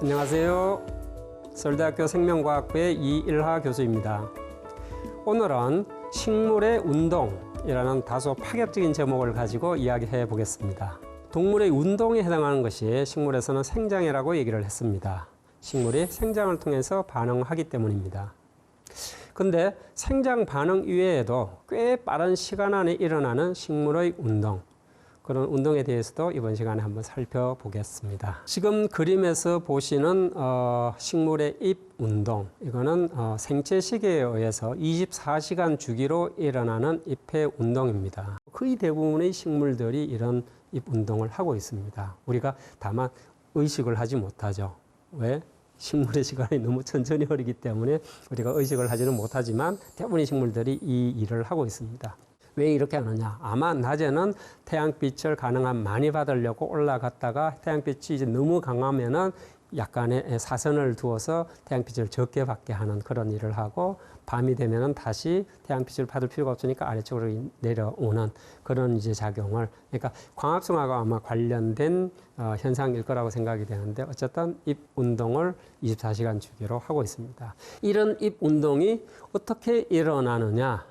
안녕하세요. 서울대학교 생명과학부의 이일하 교수입니다. 오늘은 식물의 운동이라는 다소 파격적인 제목을 가지고 이야기해 보겠습니다. 동물의 운동에 해당하는 것이 식물에서는 생장이라고 얘기를 했습니다. 식물이 생장을 통해서 반응하기 때문입니다. 근데 생장 반응 이외에도 꽤 빠른 시간 안에 일어나는 식물의 운동, 그런 운동에 대해서도 이번 시간에 한번 살펴보겠습니다. 지금 그림에서 보시는 식물의 잎 운동, 이거는 생체 시계에 의해서 24시간 주기로 일어나는 잎의 운동입니다. 거의 대부분의 식물들이 이런 잎 운동을 하고 있습니다. 우리가 다만 의식을 하지 못하죠. 왜? 식물의 시간이 너무 천천히 흐르기 때문에 우리가 의식을 하지는 못하지만 대부분의 식물들이 이 일을 하고 있습니다. 왜 이렇게 하느냐? 아마 낮에는 태양빛을 가능한 많이 받으려고 올라갔다가 태양빛이 이제 너무 강하면은 약간의 사선을 두어서 태양빛을 적게 받게 하는 그런 일을 하고, 밤이 되면은 다시 태양빛을 받을 필요가 없으니까 아래쪽으로 내려오는 그런 이제 작용을, 그러니까 광합성하고 아마 관련된 현상일 거라고 생각이 되는데, 어쨌든 잎 운동을 24시간 주기로 하고 있습니다. 이런 잎 운동이 어떻게 일어나느냐?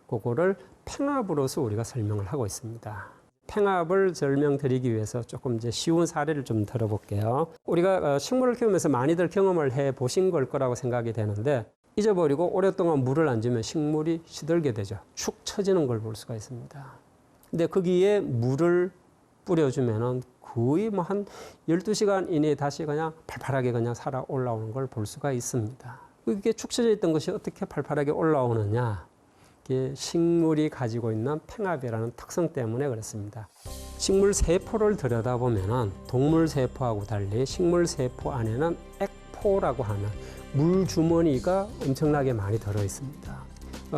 그거를 팽합으로서 우리가 설명을 하고 있습니다. 팽합을 설명드리기 위해서 조금 이제 쉬운 사례를 좀 들어볼게요. 우리가 식물을 키우면서 많이들 경험을 해 보신 걸 거라고 생각이 되는데, 잊어버리고 오랫동안 물을 안 주면 식물이 시들게 되죠. 축 처지는 걸 볼 수가 있습니다. 근데 거기에 물을 뿌려주면은 거의 뭐 한 12시간 이내에 다시 그냥 팔팔하게 그냥 살아 올라오는 걸 볼 수가 있습니다. 이게 축 처져 있던 것이 어떻게 팔팔하게 올라오느냐? 식물이 가지고 있는 팽합이라는 특성 때문에 그렇습니다. 식물 세포를 들여다보면 동물 세포하고 달리 식물 세포 안에는 액포라고 하는 물주머니가 엄청나게 많이 들어 있습니다.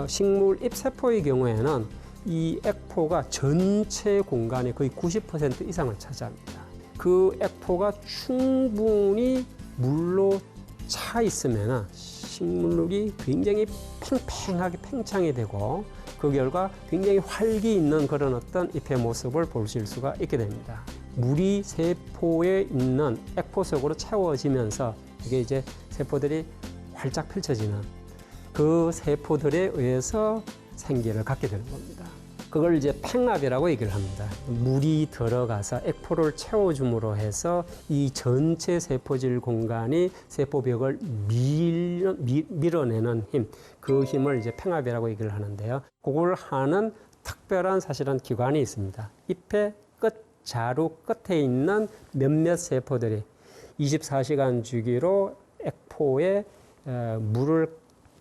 식물 잎세포의 경우에는 이 액포가 전체 공간의 거의 90% 이상을 차지합니다. 그 액포가 충분히 물로 차 있으면 식물이 굉장히 팽팽하게 팽창이 되고, 그 결과 굉장히 활기 있는 그런 어떤 잎의 모습을 보실 수가 있게 됩니다. 물이 세포에 있는 액포 속으로 채워지면서 이게 이제 세포들이 활짝 펼쳐지는 그 세포들에 의해서 생기를 갖게 되는 겁니다. 그걸 이제 팽합이라고 얘기를 합니다. 물이 들어가서 액포를 채워줌으로 해서 이 전체 세포질 공간이 세포벽을 밀어내는 힘, 그 힘을 이제 팽합이라고 얘기를 하는데요. 그걸 하는 특별한 사실은 기관이 있습니다. 잎의 끝, 자루 끝에 있는 몇몇 세포들이 24시간 주기로 액포에 물을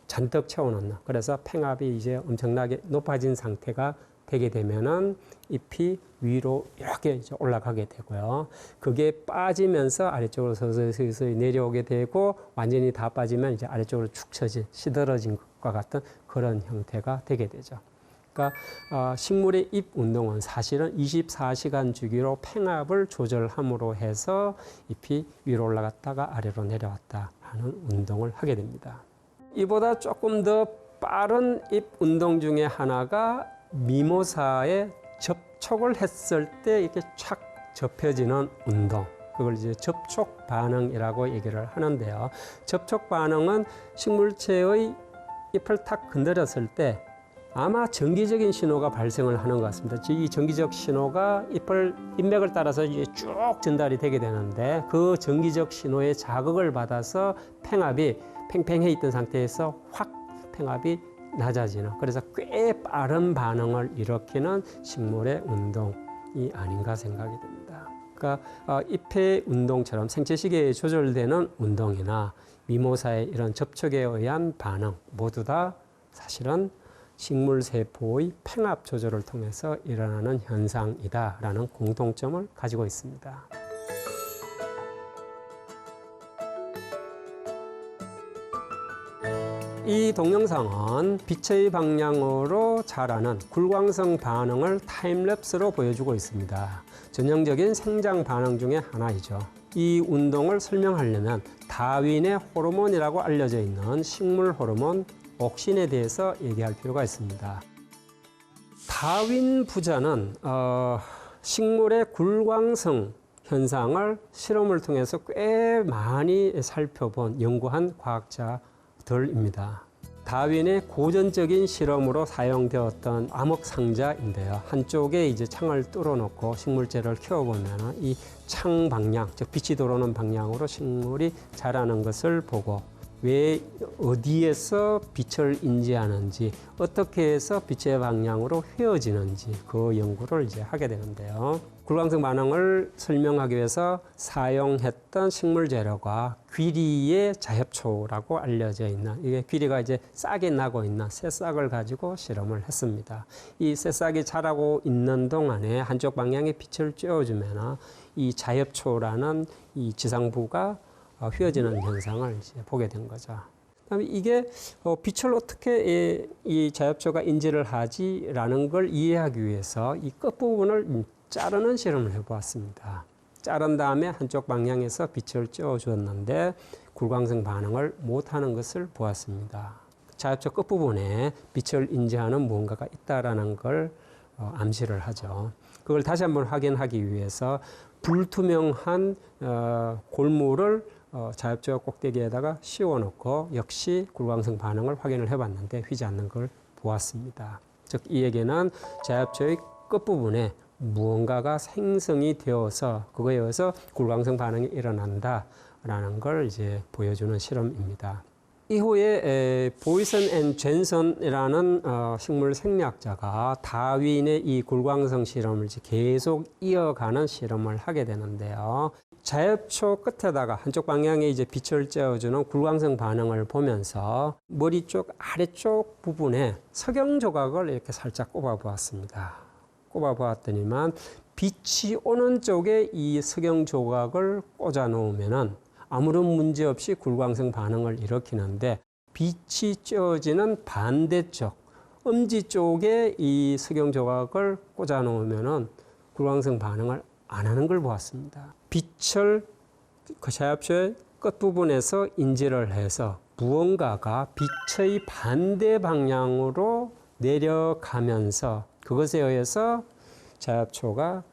잔뜩 채워놓는, 그래서 팽합이 이제 엄청나게 높아진 상태가 되게 되면은 잎이 위로 이렇게 이제 올라가게 되고요. 그게 빠지면서 아래쪽으로 서서히 내려오게 되고, 완전히 다 빠지면 이제 아래쪽으로 축 처진, 시들어진 것과 같은 그런 형태가 되게 되죠. 그러니까 식물의 잎 운동은 사실은 24시간 주기로 팽합을 조절함으로 해서 잎이 위로 올라갔다가 아래로 내려왔다 하는 운동을 하게 됩니다. 이보다 조금 더 빠른 잎 운동 중에 하나가 미모사에 접촉을 했을 때 이렇게 착 접혀지는 운동, 그걸 이제 접촉 반응이라고 얘기를 하는데요. 접촉 반응은 식물체의 잎을 탁 건드렸을 때 아마 전기적인 신호가 발생을 하는 것 같습니다. 이 전기적 신호가 잎맥을 따라서 이제 쭉 전달이 되게 되는데 그 전기적 신호에 자극을 받아서 팽압이 팽팽해 있던 상태에서 확 팽압이 낮아지는, 그래서 꽤 빠른 반응을 일으키는 식물의 운동이 아닌가 생각이 듭니다. 그러니까 잎의 운동처럼 생체시계에 조절되는 운동이나 미모사의 이런 접촉에 의한 반응 모두 다 사실은 식물 세포의 팽압 조절을 통해서 일어나는 현상이다라는 공통점을 가지고 있습니다. 이 동영상은 빛의 방향으로 자라는 굴광성 반응을 타임랩스로 보여주고 있습니다. 전형적인 생장 반응 중에 하나이죠. 이 운동을 설명하려면 다윈의 호르몬이라고 알려져 있는 식물 호르몬 옥신에 대해서 얘기할 필요가 있습니다. 다윈 부자는 식물의 굴광성 현상을 실험을 통해서 꽤 많이 살펴본 연구한 과학자들입니다. 다윈의 고전적인 실험으로 사용되었던 암흑 상자인데요. 한쪽에 이제 창을 뚫어놓고 식물재를 키워보면 이 창 방향, 즉 빛이 들어오는 방향으로 식물이 자라는 것을 보고 왜 어디에서 빛을 인지하는지, 어떻게 해서 빛의 방향으로 휘어지는지 그 연구를 이제 하게 되는데요. 굴광성 반응을 설명하기 위해서 사용했던 식물 재료가 귀리의 자협초라고 알려져 있는, 이게 귀리가 이제 싹이 나고 있는 새싹을 가지고 실험을 했습니다. 이 새싹이 자라고 있는 동안에 한쪽 방향에 빛을 쬐어주면 이 자협초라는 이 지상부가 휘어지는 현상을 이제 보게 된 거죠. 그다음에 이게 빛을 어떻게 이 자협초가 인지를 하지라는 걸 이해하기 위해서 이 끝부분을 자르는 실험을 해보았습니다. 자른 다음에 한쪽 방향에서 빛을 쬐어 주었는데 굴광성 반응을 못하는 것을 보았습니다. 자협초 끝부분에 빛을 인지하는 무언가가 있다라는 걸 암시를 하죠. 그걸 다시 한번 확인하기 위해서 불투명한 골물을 자협초 꼭대기에다가 씌워놓고 역시 굴광성 반응을 확인을 해봤는데 휘지 않는 걸 보았습니다. 즉 이 얘기는 자협초의 끝부분에 무언가가 생성이 되어서 그거에 의해서 굴광성 반응이 일어난다라는 걸 이제 보여주는 실험입니다. 이후에 보이슨 앤 젠슨이라는 식물 생리학자가 다윈의 이 굴광성 실험을 계속 이어가는 실험을 하게 되는데요. 자협초 끝에다가 한쪽 방향에 이제 빛을 쬐어주는 굴광성 반응을 보면서 머리 쪽 아래쪽 부분에 석영 조각을 이렇게 살짝 꼽아 보았습니다. 꼽아 보았더니만 빛이 오는 쪽에 이 석영 조각을 꽂아 놓으면은 아무런 문제 없이 굴광성 반응을 일으키는데 빛이 쬐어지는 반대쪽 엄지 쪽에 이 석영 조각을 꽂아 놓으면은 굴광성 반응을 안 하는 걸 보았습니다. 빛을 그 자협초의 끝부분에서 인지를 해서 무언가가 빛의 반대 방향으로 내려가면서 그것에 의해서 자협초가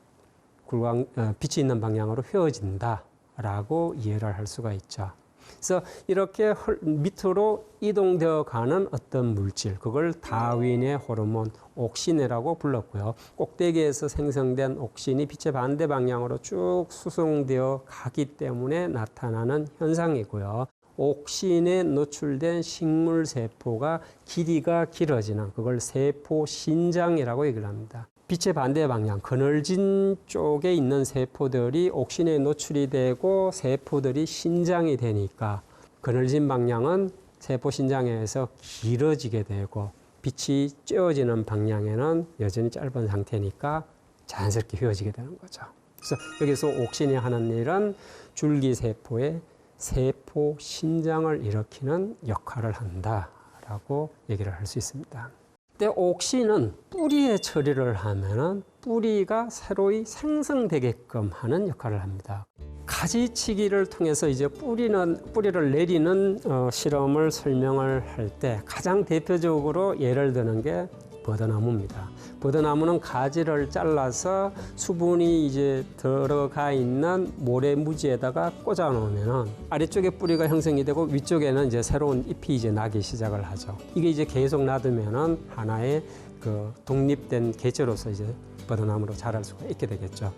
빛이 있는 방향으로 휘어진다라고 이해를 할 수가 있죠. 그래서 이렇게 밑으로 이동되어 가는 어떤 물질, 그걸 다윈의 호르몬 옥신이라고 불렀고요. 꼭대기에서 생성된 옥신이 빛의 반대 방향으로 쭉 수송되어 가기 때문에 나타나는 현상이고요. 옥신에 노출된 식물 세포가 길이가 길어지는, 그걸 세포 신장이라고 얘기를 합니다. 빛의 반대 방향, 그늘진 쪽에 있는 세포들이 옥신에 노출이 되고 세포들이 신장이 되니까 그늘진 방향은 세포 신장에서 길어지게 되고 빛이 쬐어지는 방향에는 여전히 짧은 상태니까 자연스럽게 휘어지게 되는 거죠. 그래서 여기서 옥신이 하는 일은 줄기세포의 세포 신장을 일으키는 역할을 한다라고 얘기를 할 수 있습니다. 근데 옥신은 뿌리에 처리를 하면은 뿌리가 새로이 생성되게끔 하는 역할을 합니다. 가지치기를 통해서 이제 뿌리를 내리는 실험을 설명을 할 때 가장 대표적으로 예를 드는 게 버드나무입니다. 버드나무는 가지를 잘라서 수분이 이제 들어가 있는 모래무지에다가 꽂아 놓으면은 아래쪽에 뿌리가 형성이 되고 위쪽에는 이제 새로운 잎이 이제 나기 시작을 하죠. 이게 이제 계속 놔두면은 하나의 그 독립된 개체로서 이제 버드나무로 자랄 수가 있게 되겠죠.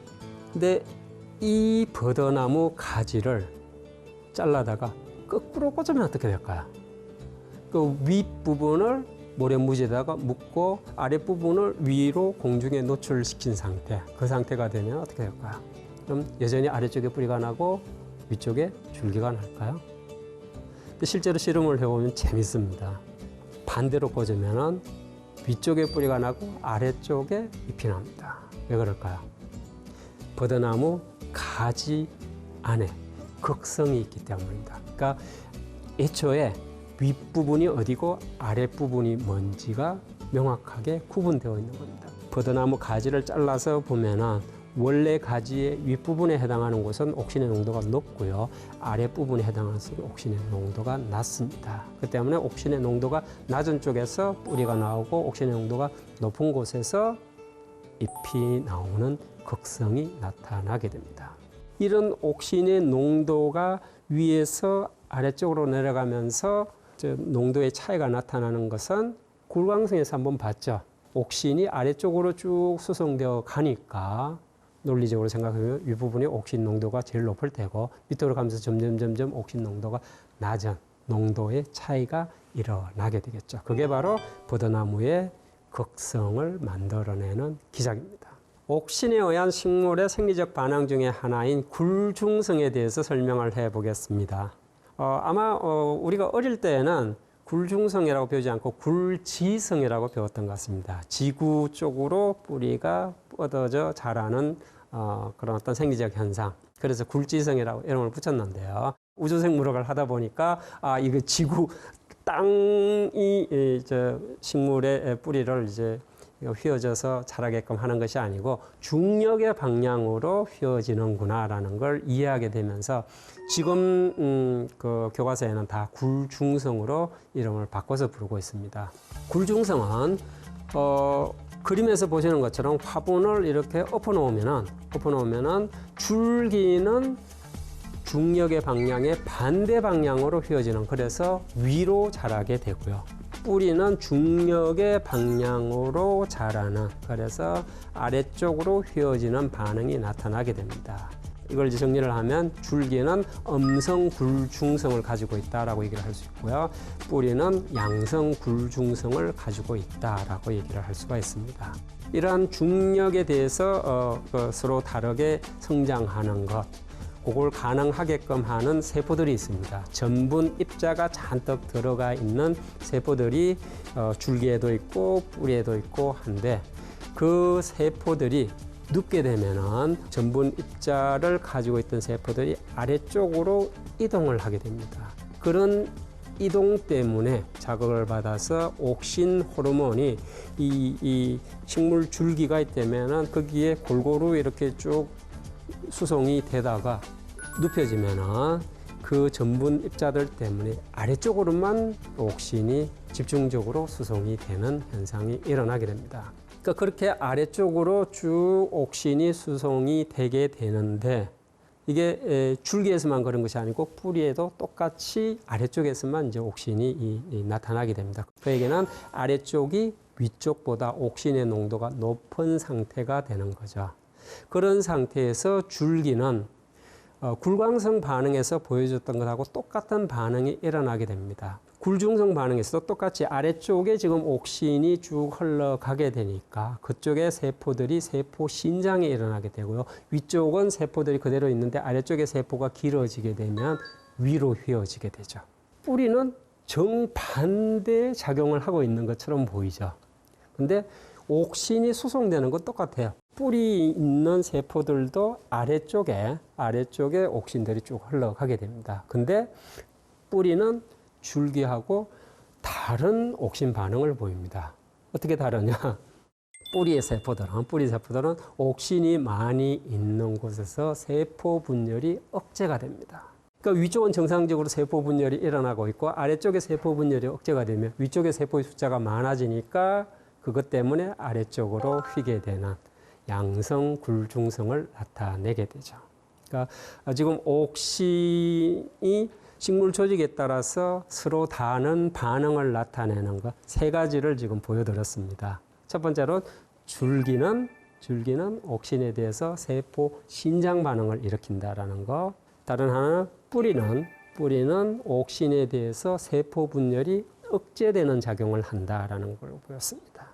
근데 이 버드나무 가지를 잘라다가 거꾸로 꽂으면 어떻게 될까요? 그 윗부분을 모래무지에다가 묶고 아랫부분을 위로 공중에 노출시킨 상태, 그 상태가 되면 어떻게 될까요? 그럼 여전히 아래쪽에 뿌리가 나고 위쪽에 줄기가 날까요? 근데 실제로 실험을 해보면 재밌습니다. 반대로 꽂으면 위쪽에 뿌리가 나고 아래쪽에 잎이 납니다. 왜 그럴까요? 버드나무 가지 안에 극성이 있기 때문입니다. 그러니까 애초에 윗부분이 어디고 아랫부분이 뭔지가 명확하게 구분되어 있는 겁니다. 버드나무 가지를 잘라서 보면은 원래 가지의 윗부분에 해당하는 곳은 옥신의 농도가 높고요. 아랫부분에 해당하는 곳은 옥신의 농도가 낮습니다. 그 때문에 옥신의 농도가 낮은 쪽에서 뿌리가 나오고 옥신의 농도가 높은 곳에서 잎이 나오는 극성이 나타나게 됩니다. 이런 옥신의 농도가 위에서 아래쪽으로 내려가면서 농도의 차이가 나타나는 것은 굴광성에서 한번 봤죠. 옥신이 아래쪽으로 쭉 수송되어 가니까 논리적으로 생각하면 윗부분이 옥신 농도가 제일 높을 테고 밑으로 가면서 점점 옥신 농도가 낮은 농도의 차이가 일어나게 되겠죠. 그게 바로 버드나무의 극성을 만들어내는 기작입니다. 옥신에 의한 식물의 생리적 반응 중에 하나인 굴중성에 대해서 설명을 해보겠습니다. 아마 우리가 어릴 때는 굴중성이라고 배우지 않고 굴지성이라고 배웠던 것 같습니다. 지구 쪽으로 뿌리가 뻗어져 자라는 그런 어떤 생리적 현상. 그래서 굴지성이라고 이름을 붙였는데요. 우주생물학을 하다 보니까 이거 지구 땅이 식물의 뿌리를 이제 휘어져서 자라게끔 하는 것이 아니고 중력의 방향으로 휘어지는구나라는 걸 이해하게 되면서 지금 그 교과서에는 다 굴중성으로 이름을 바꿔서 부르고 있습니다. 굴중성은 그림에서 보시는 것처럼 화분을 이렇게 엎어놓으면은 줄기는 중력의 방향의 반대 방향으로 휘어지는, 그래서 위로 자라게 되고요. 뿌리는 중력의 방향으로 자라는, 그래서 아래쪽으로 휘어지는 반응이 나타나게 됩니다. 이걸 이제 정리를 하면 줄기는 음성 굴중성을 가지고 있다라고 얘기를 할 수 있고요. 뿌리는 양성 굴중성을 가지고 있다라고 얘기를 할 수가 있습니다. 이러한 중력에 대해서 서로 다르게 성장하는 것, 그걸 가능하게끔 하는 세포들이 있습니다. 전분 입자가 잔뜩 들어가 있는 세포들이 줄기에도 있고 뿌리에도 있고 한데, 그 세포들이 눕게 되면은 전분 입자를 가지고 있던 세포들이 아래쪽으로 이동을 하게 됩니다. 그런 이동 때문에 자극을 받아서 옥신 호르몬이 이 식물 줄기가 있다면은 거기에 골고루 이렇게 쭉 수송이 되다가 눕혀지면은 그 전분 입자들 때문에 아래쪽으로만 옥신이 집중적으로 수송이 되는 현상이 일어나게 됩니다. 그러니까 그렇게 아래쪽으로 쭉 옥신이 수송이 되게 되는데, 이게 줄기에서만 그런 것이 아니고 뿌리에도 똑같이 아래쪽에서만 이제 옥신이 나타나게 됩니다. 그에게는 아래쪽이 위쪽보다 옥신의 농도가 높은 상태가 되는 거죠. 그런 상태에서 줄기는 굴광성 반응에서 보여줬던 것하고 똑같은 반응이 일어나게 됩니다. 굴중성 반응에서도 똑같이 아래쪽에 지금 옥신이 쭉 흘러가게 되니까 그쪽에 세포들이 세포 신장이 일어나게 되고요. 위쪽은 세포들이 그대로 있는데 아래쪽에 세포가 길어지게 되면 위로 휘어지게 되죠. 뿌리는 정반대의 작용을 하고 있는 것처럼 보이죠. 근데 옥신이 수송되는 건 똑같아요. 뿌리 있는 세포들도 아래쪽에 옥신들이 쭉 흘러가게 됩니다. 근데 뿌리는 줄기하고 다른 옥신 반응을 보입니다. 어떻게 다르냐? 뿌리 세포들은 옥신이 많이 있는 곳에서 세포 분열이 억제가 됩니다. 그러니까 위쪽은 정상적으로 세포 분열이 일어나고 있고 아래쪽에 세포 분열이 억제가 되면 위쪽에 세포의 숫자가 많아지니까 그것 때문에 아래쪽으로 휘게 되는 양성, 굴중성을 나타내게 되죠. 그러니까 지금 옥신이 식물 조직에 따라서 서로 다른 반응을 나타내는 것 세 가지를 지금 보여드렸습니다. 첫 번째로 줄기는 옥신에 대해서 세포 신장 반응을 일으킨다라는 거. 다른 하나는 뿌리는 옥신에 대해서 세포 분열이 억제되는 작용을 한다라는 걸 보였습니다.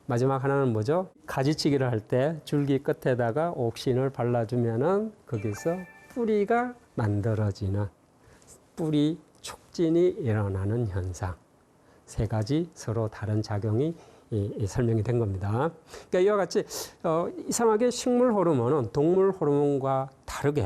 마지막 하나는 뭐죠? 가지치기를 할 때 줄기 끝에다가 옥신을 발라주면은 거기서 뿌리가 만들어지는 뿌리 촉진이 일어나는 현상. 세 가지 서로 다른 작용이 설명이 된 겁니다. 그러니까 이와 같이 이상하게 식물 호르몬은 동물 호르몬과 다르게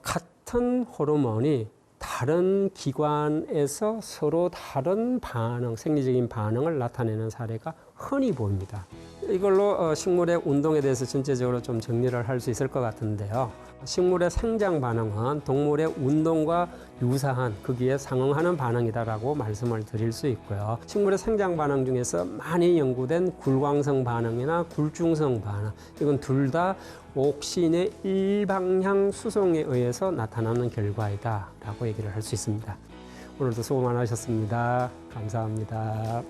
같은 호르몬이 다른 기관에서 서로 다른 반응, 생리적인 반응을 나타내는 사례가 흔히 보입니다. 이걸로 식물의 운동에 대해서 전체적으로 좀 정리를 할 수 있을 것 같은데요. 식물의 생장 반응은 동물의 운동과 유사한 거기에 상응하는 반응이다라고 말씀을 드릴 수 있고요. 식물의 생장 반응 중에서 많이 연구된 굴광성 반응이나 굴중성 반응, 이건 둘 다 옥신의 일방향 수송에 의해서 나타나는 결과이다라고 얘기를 할 수 있습니다. 오늘도 수고 많으셨습니다. 감사합니다.